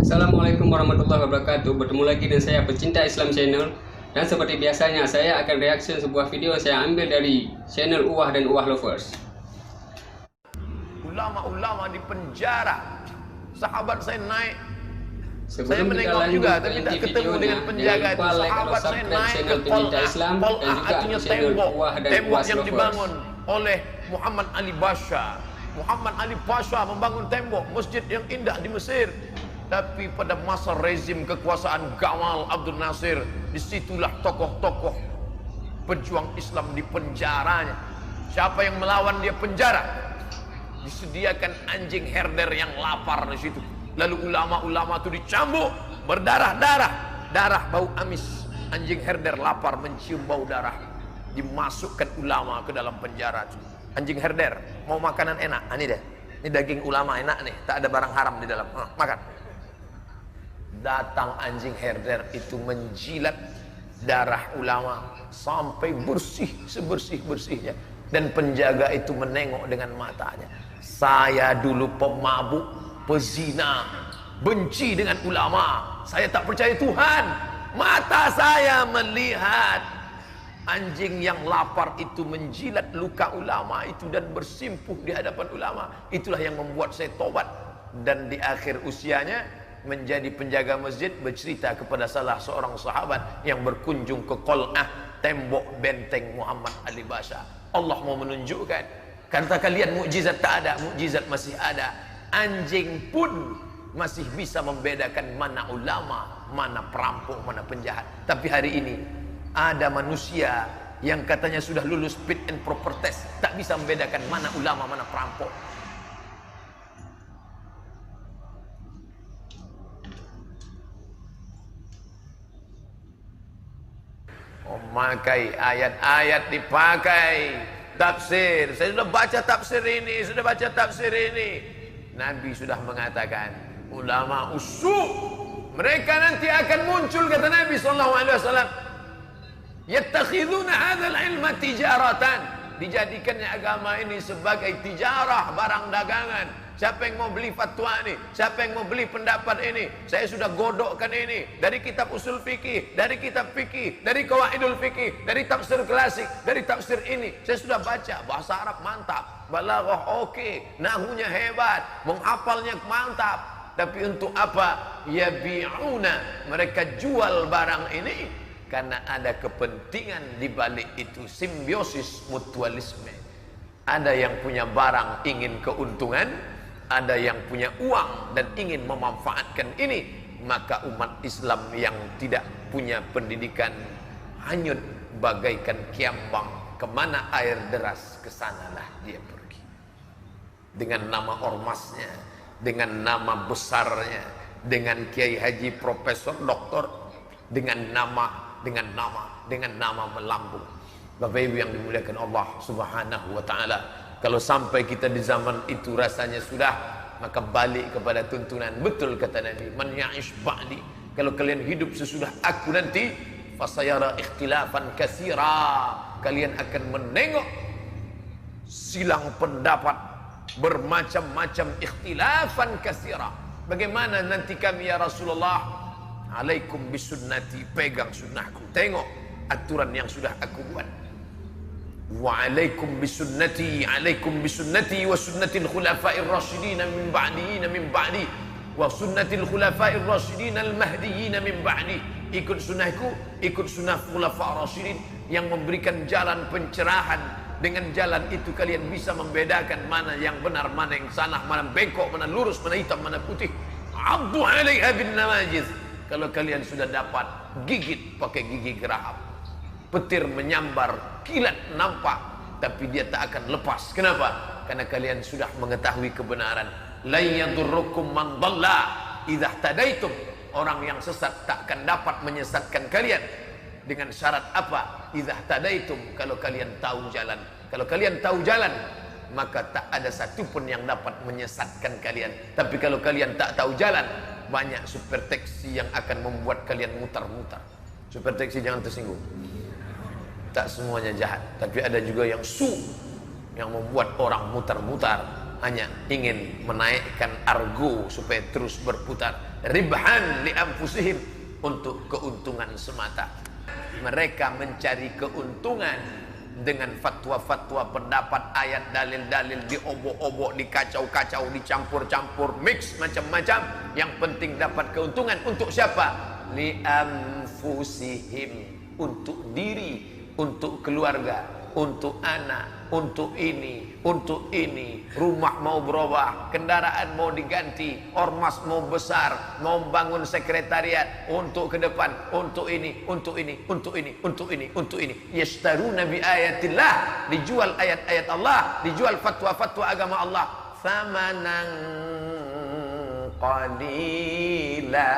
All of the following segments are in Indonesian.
Assalamualaikum warahmatullahi wabarakatuh. Bertemu lagi dengan saya pecinta Islam Channel. Dan seperti biasanya saya akan reaksi sebuah video yang saya ambil dari channel Uwah dan Uwah Lovers. Ulama-ulama di penjara. Sahabat saya naik. Sebelum Saya menengok juga tapi tak ketemu dengan penjaga itu. Sahabat saya naik ke Qol'ah, artinya tembok yang dibangun oleh Muhammad Ali Pasha. Muhammad Ali Pasha membangun tembok masjid yang indah di Mesir. Tapi pada masa rezim kekuasaan Gamal Abdul Nasir, disitulah tokoh-tokoh pejuang Islam di penjaranya. Siapa yang melawan dia penjara? Disediakan anjing herder yang lapar di situ. Lalu ulama-ulama itu dicambuk, berdarah-darah, darah bau amis. Anjing herder lapar mencium bau darah, dimasukkan ulama ke dalam penjara. Anjing herder mau makanan enak, ini deh, ini daging ulama enak nih, tak ada barang haram di dalam, makan. Datang anjing herder itu menjilat darah ulama sampai bersih sebersih-bersihnya, dan penjaga itu menengok dengan matanya. Saya dulu pemabuk, pezina, benci dengan ulama, saya tak percaya Tuhan. Mata saya melihat anjing yang lapar itu menjilat luka ulama itu dan bersimpuh di hadapan ulama. Itulah yang membuat saya tobat. Dan di akhir usianya menjadi penjaga masjid, bercerita kepada salah seorang sahabat yang berkunjung ke Qol'ah, tembok benteng Muhammad Ali Pasha. Allah mau menunjukkan, kata kalian mukjizat tak ada, mukjizat masih ada. Anjing pun masih bisa membedakan mana ulama, mana perampok, mana penjahat. Tapi hari ini ada manusia yang katanya sudah lulus fit and proper test, tak bisa membedakan mana ulama, mana perampok. Memakai ayat-ayat, dipakai tafsir. Saya sudah baca tafsir ini, sudah baca tafsir ini. Nabi sudah mengatakan ulama usuk, mereka nanti akan muncul, kata Nabi SAW, yattakhiduna hadzal ilma tijaratan, dijadikannya agama ini sebagai tijarah, barang dagangan. Siapa yang mau beli fatwa ini? Siapa yang mau beli pendapat ini? Saya sudah godokkan ini dari kitab usul fikih, dari kitab fikih, dari qawaidul fikih, dari tafsir klasik, dari tafsir ini. Saya sudah baca, bahasa Arab mantap, balaghah oke, nahunya hebat, menghafalnya mantap. Tapi untuk apa? Yabi'una, mereka jual barang ini karena ada kepentingan di balik itu, simbiosis mutualisme. Ada yang punya barang ingin keuntungan, ada yang punya uang dan ingin memanfaatkan ini. Maka umat Islam yang tidak punya pendidikan hanyut bagaikan kiambang. Kemana air deras, kesanalah dia pergi. Dengan nama ormasnya, dengan nama besarnya, dengan kiai haji, profesor, doktor, dengan nama melambung. Bapak Ibu yang dimuliakan Allah Subhanahu wa taala, kalau sampai kita di zaman itu rasanya sudah, maka balik kepada tuntunan. Betul kata Nabi, man ya'ish ba'di, kalau kalian hidup sesudah aku nanti, fasayara ikhtilafan katsira, kalian akan menengok silang pendapat, bermacam-macam ikhtilafan katsira. Bagaimana nanti kami ya Rasulullah? Alaikum bisunnati, pegang sunnahku, tengok aturan yang sudah aku buat. Wa alaikum bisunnati wa sunnatil khulafa'ir rasyidin min ba'di wa sunnatil khulafa'ir rasyidin al mahdiyyin min ba'di. Ikut sunnahku, ikut sunnah khulafa'ir rasyidin yang memberikan jalan pencerahan. Dengan jalan itu kalian bisa membedakan mana yang benar, mana yang salah, mana bengkok, mana lurus, mana hitam, mana putih. Abdu 'alaiha bin namajiz. Kalau kalian sudah dapat, gigit pakai gigi geraham. Petir menyambar, kilat nampak, tapi dia tak akan lepas. Kenapa? Karena kalian sudah mengetahui kebenaran. La yadurrukum man dhalla idza tadaitum. Orang yang sesat tak akan dapat menyesatkan kalian. Dengan syarat apa? Idza tadaitum, kalau kalian tahu jalan. Kalau kalian tahu jalan, maka tak ada satupun yang dapat menyesatkan kalian. Tapi kalau kalian tak tahu jalan, banyak super taksi yang akan membuat kalian mutar-mutar. Super taksi jangan tersinggung. Tak semuanya jahat, tapi ada juga yang yang membuat orang mutar-mutar. hanya ingin menaikkan argo supaya terus berputar. Ribhan li anfusihim, untuk keuntungan semata. Mereka mencari keuntungan dengan fatwa-fatwa, pendapat, ayat, dalil-dalil, diobok-obok, dikacau-kacau, dicampur-campur, mix macam-macam. Yang penting dapat keuntungan. Untuk siapa? Li anfusihim, untuk diri, untuk keluarga, untuk anak, untuk ini, rumah mau berubah, kendaraan mau diganti, ormas mau besar, mau bangun sekretariat, untuk ke depan, untuk ini, yashtaruna bi ayatillah, dijual ayat-ayat Allah, dijual fatwa-fatwa agama Allah, thamanan qalila,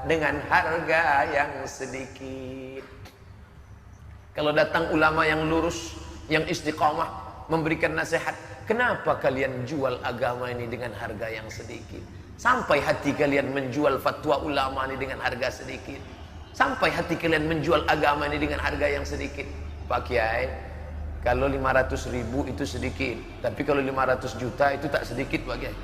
dengan harga yang sedikit. Kalau datang ulama yang lurus, yang istiqamah, memberikan nasihat, kenapa kalian jual agama ini dengan harga yang sedikit? Sampai hati kalian menjual fatwa ulama ini dengan harga sedikit. Sampai hati kalian menjual agama ini dengan harga yang sedikit. Pak Kiai, kalau 500 ribu itu sedikit, tapi kalau 500 juta itu tak sedikit Pak Kiai.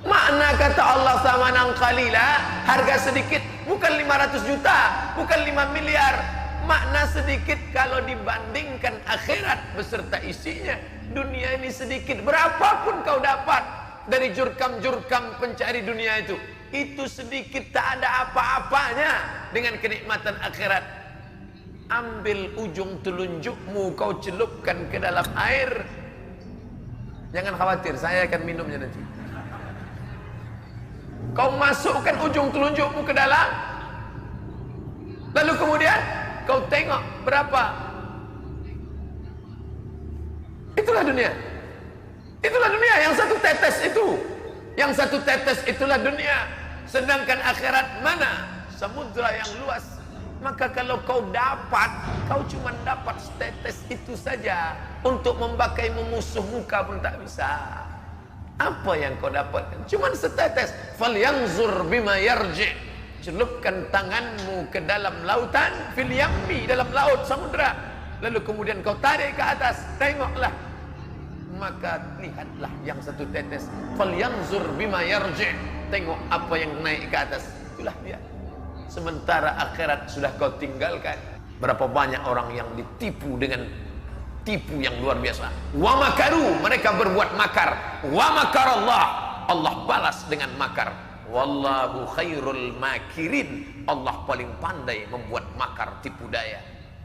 Makna kata Allah thamanan qalila, harga sedikit, bukan 500 juta, bukan 5 miliar. Makna sedikit kalau dibandingkan akhirat beserta isinya. Dunia ini sedikit, berapapun kau dapat dari jurkam-jurkam pencari dunia itu sedikit, tak ada apa-apanya dengan kenikmatan akhirat. Ambil ujung telunjukmu, kau celupkan ke dalam air. Jangan khawatir, saya akan minumnya nanti. Kau masukkan ujung telunjukmu ke dalam, lalu kemudian kau tengok berapa. Itulah dunia. Itulah dunia, yang satu tetes itu. Yang satu tetes itulah dunia. Sedangkan akhirat mana? Samudra yang luas. Maka kalau kau dapat, kau cuma dapat setetes itu saja. Untuk membakai memusuh muka pun tak bisa. Apa yang kau dapatkan? Cuma setetes. Falyanzur bima yarji'. Celupkan tanganmu ke dalam lautan, fil yammi, dalam laut samudra, lalu kemudian kau tarik ke atas, tengoklah, maka lihatlah yang satu tetes. Falyanzur bima yarji', tengok apa yang naik ke atas, itulah dia. Sementara akhirat sudah kau tinggalkan. Berapa banyak orang yang ditipu dengan tipu yang luar biasa. Wa makaru, mereka berbuat makar. Wa makarallah, Allah balas dengan makar. Wallahu khairul makirin, Allah paling pandai membuat makar, tipu daya.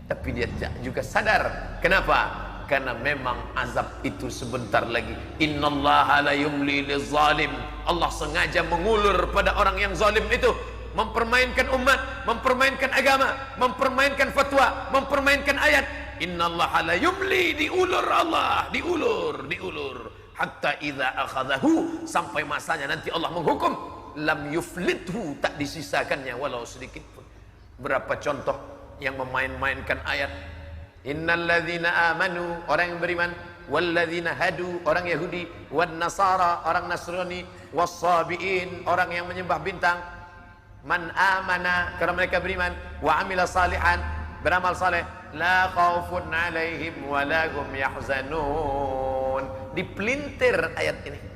Tapi dia juga sadar. Kenapa? Karena memang azab itu sebentar lagi. Innallaha la yumli lizalim, Allah sengaja mengulur pada orang yang zalim itu, mempermainkan umat, mempermainkan agama, mempermainkan fatwa, mempermainkan ayat. Innallaha la yumli, diulur Allah, diulur hatta idza akhadahu, sampai masanya nanti Allah menghukum, lam yuflithu, tak disisakannya walau sedikit pun. Berapa contoh yang memain-mainkan ayat. Innal ladzina amanu, orang yang beriman, wal ladzina hadu, orang Yahudi, wan nasara, orang Nasrani, was-sabiin, orang yang menyembah bintang. Man amana, karena mereka beriman, wa amila salihan, beramal saleh, la khaufun alaihim wa la hum yahzanun. Dipelintir ayat ini.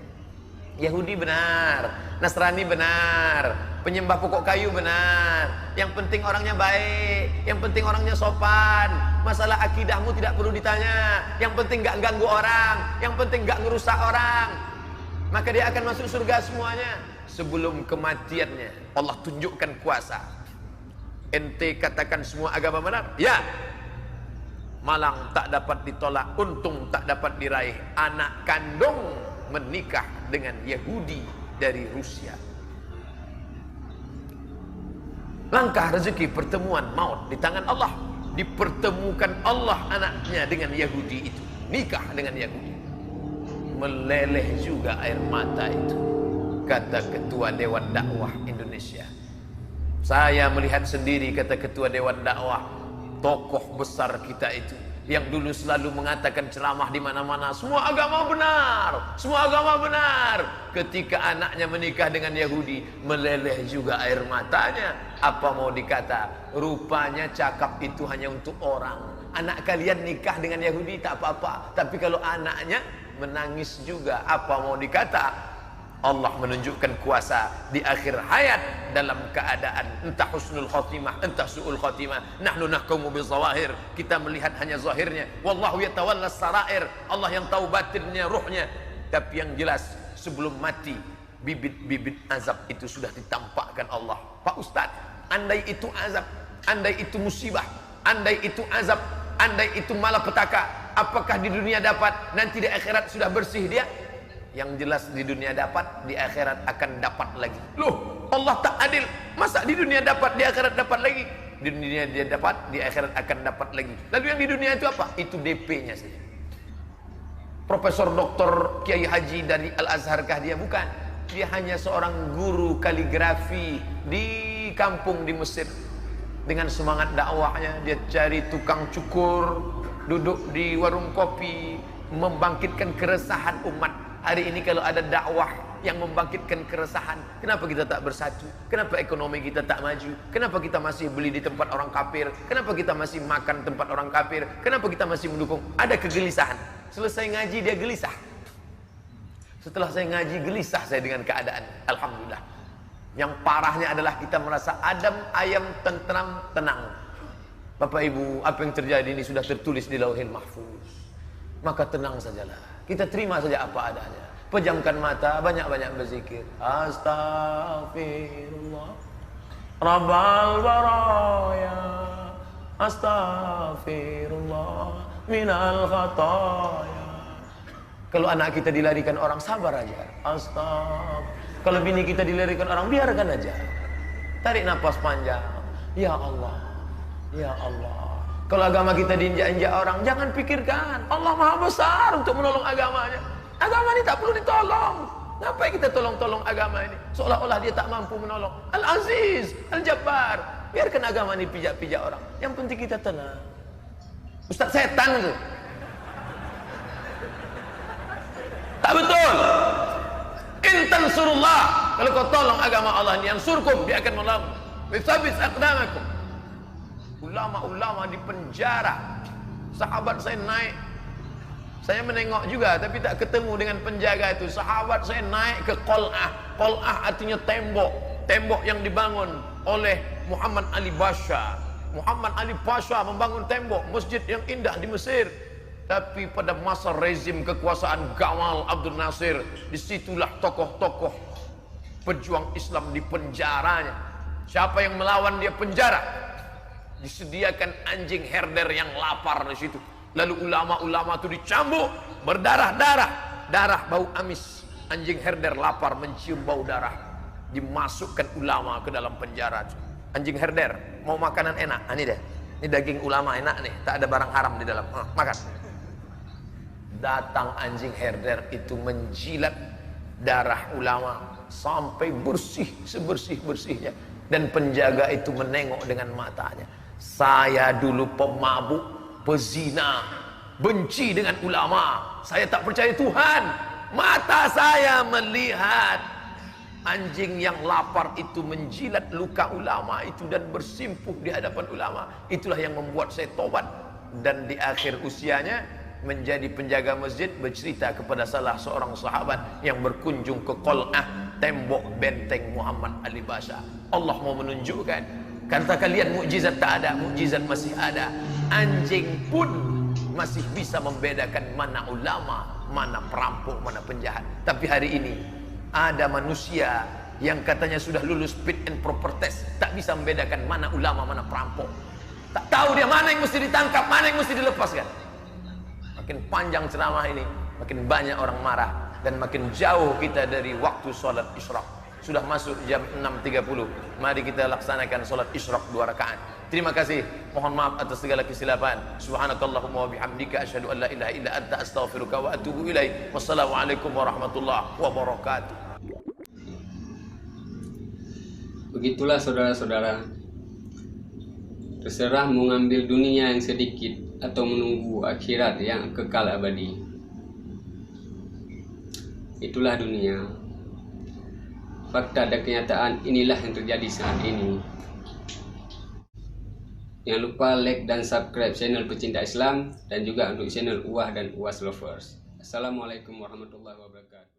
Yahudi benar, Nasrani benar, penyembah pokok kayu benar, yang penting orangnya baik, yang penting orangnya sopan, masalah akidahmu tidak perlu ditanya, yang penting gak ganggu orang, yang penting gak ngerusak orang, maka dia akan masuk surga semuanya. Sebelum kematiannya Allah tunjukkan kuasa. Ente katakan semua agama benar? Ya. Malang tak dapat ditolak, untung tak dapat diraih. Anak kandung menikah dengan Yahudi dari Rusia. Langkah rezeki, pertemuan maut di tangan Allah. Dipertemukan Allah anaknya dengan Yahudi itu, nikah dengan Yahudi. Meleleh juga air mata itu, kata Ketua Dewan Dakwah Indonesia. Saya melihat sendiri, kata Ketua Dewan Dakwah, tokoh besar kita itu yang dulu selalu mengatakan ceramah di mana-mana, semua agama benar, semua agama benar. Ketika anaknya menikah dengan Yahudi, meleleh juga air matanya. Apa mau dikata? Rupanya cakap itu hanya untuk orang, Anak kalian nikah dengan Yahudi tak apa-apa, tapi kalau anaknya menangis juga, apa mau dikata? Allah menunjukkan kuasa di akhir hayat dalam keadaan entah husnul khotimah, entah su'ul khotimah. Nahnu nahkumu bizawahir, kita melihat hanya zahirnya. Wallahu yatawalla sarair, Allah yang tahu batinnya, ruhnya. Tapi yang jelas sebelum mati, bibit-bibit azab itu sudah ditampakkan Allah. Pak Ustadz, andai itu azab, andai itu musibah, andai itu azab, andai itu malapetaka, apakah di dunia dapat, nanti di akhirat sudah bersih dia? Yang jelas di dunia dapat, di akhirat akan dapat lagi. Loh, Allah tak adil. Masa di dunia dapat, di akhirat dapat lagi? Di dunia dia dapat, di akhirat akan dapat lagi. Lalu yang di dunia itu apa? Itu DP-nya saja. Profesor Doktor Kiai Haji dari Al-Azharkah dia? Bukan. Dia hanya seorang guru kaligrafi di kampung di Mesir. Dengan semangat dakwahnya, dia cari tukang cukur, duduk di warung kopi, membangkitkan keresahan umat. Hari ini kalau ada dakwah yang membangkitkan keresahan, kenapa kita tak bersatu? Kenapa ekonomi kita tak maju? Kenapa kita masih beli di tempat orang kafir? Kenapa kita masih makan tempat orang kafir? Kenapa kita masih mendukung? Ada kegelisahan. Selesai ngaji dia gelisah. Setelah saya ngaji gelisah saya dengan keadaan. Alhamdulillah. Yang parahnya adalah kita merasa adem, ayam, tentram, tenang. Bapak Ibu, apa yang terjadi ini sudah tertulis di Lauhil Mahfuz. Maka tenang sajalah. Kita terima saja apa adanya. Pejamkan mata, banyak-banyak berzikir. Astaghfirullah Rabbal baraya, astaghfirullah minal khataya. Kalau anak kita dilarikan orang, sabar aja. Kalau bini kita dilarikan orang, biarkan aja. Tarik nafas panjang. Ya Allah, ya Allah. Kalau agama kita diinjak-injak orang, jangan pikirkan Allah Maha Besar untuk menolong agamanya. Agama ini tak perlu ditolong. Ngapain kita tolong-tolong agama ini? Seolah-olah dia tak mampu menolong. Al-Aziz, Al-Jabbar. Biarkan agama ini pijak-pijak orang. Yang penting kita tenang. Ustaz setan itu. Tak betul. Intan surullah. Kalau kau tolong agama Allah ini, yang surkum, dia akan menolong. Bisabis aqdamakum. Ulama-ulama di penjara. Sahabat saya naik, saya menengok juga tapi tak ketemu dengan penjaga itu. Sahabat saya naik ke Qal'ah. Qal'ah artinya tembok. Tembok yang dibangun oleh Muhammad Ali Pasha. Muhammad Ali Pasha membangun tembok masjid yang indah di Mesir. Tapi pada masa rezim kekuasaan Gamal Abdul Nasir, disitulah tokoh-tokoh pejuang Islam di penjaranya. Siapa yang melawan dia penjara. Disediakan anjing herder yang lapar di situ. Lalu ulama-ulama itu dicambuk, berdarah-darah, darah bau amis. Anjing herder lapar mencium bau darah. Dimasukkan ulama ke dalam penjara. Anjing herder mau makanan enak, ini deh. Ini daging ulama enak nih, tak ada barang haram di dalam. Makan. Datang anjing herder itu menjilat darah ulama sampai bersih sebersih-bersihnya. Dan penjaga itu menengok dengan matanya. Saya dulu pemabuk, pezina, benci dengan ulama. Saya tak percaya Tuhan. Mata saya melihat anjing yang lapar itu menjilat luka ulama itu dan bersimpuh di hadapan ulama. Itulah yang membuat saya tobat. Dan di akhir usianya menjadi penjaga masjid, bercerita kepada salah seorang sahabat yang berkunjung ke Qal'ah, tembok benteng Muhammad Ali Pasha. Allah mau menunjukkan, kata kalian mukjizat tak ada, mukjizat masih ada. Anjing pun masih bisa membedakan mana ulama, mana perampok, mana penjahat. Tapi hari ini ada manusia yang katanya sudah lulus fit and proper test, tak bisa membedakan mana ulama, mana perampok. Tak tahu dia mana yang mesti ditangkap, mana yang mesti dilepaskan. Makin panjang ceramah ini, makin banyak orang marah dan makin jauh kita dari waktu sholat isyraq. Sudah masuk jam 6.30. Mari kita laksanakan solat isyraq 2 rakaat. Terima kasih. Mohon maaf atas segala kesilapan. Subhanakallahumma wa bihamdika asyhadu an la ilaha illa anta astaghfiruka wa atubu ilaik. Wassalamualaikum warahmatullahi wabarakatuh. Begitulah saudara-saudara. Terserah mau ngambil dunia yang sedikit atau menunggu akhirat yang kekal abadi. Itulah dunia. Fakta dan kenyataan inilah yang terjadi saat ini. Jangan lupa like dan subscribe channel Pecinta Islam dan juga untuk channel Uwah dan Uwas Lovers. Assalamualaikum warahmatullahi wabarakatuh.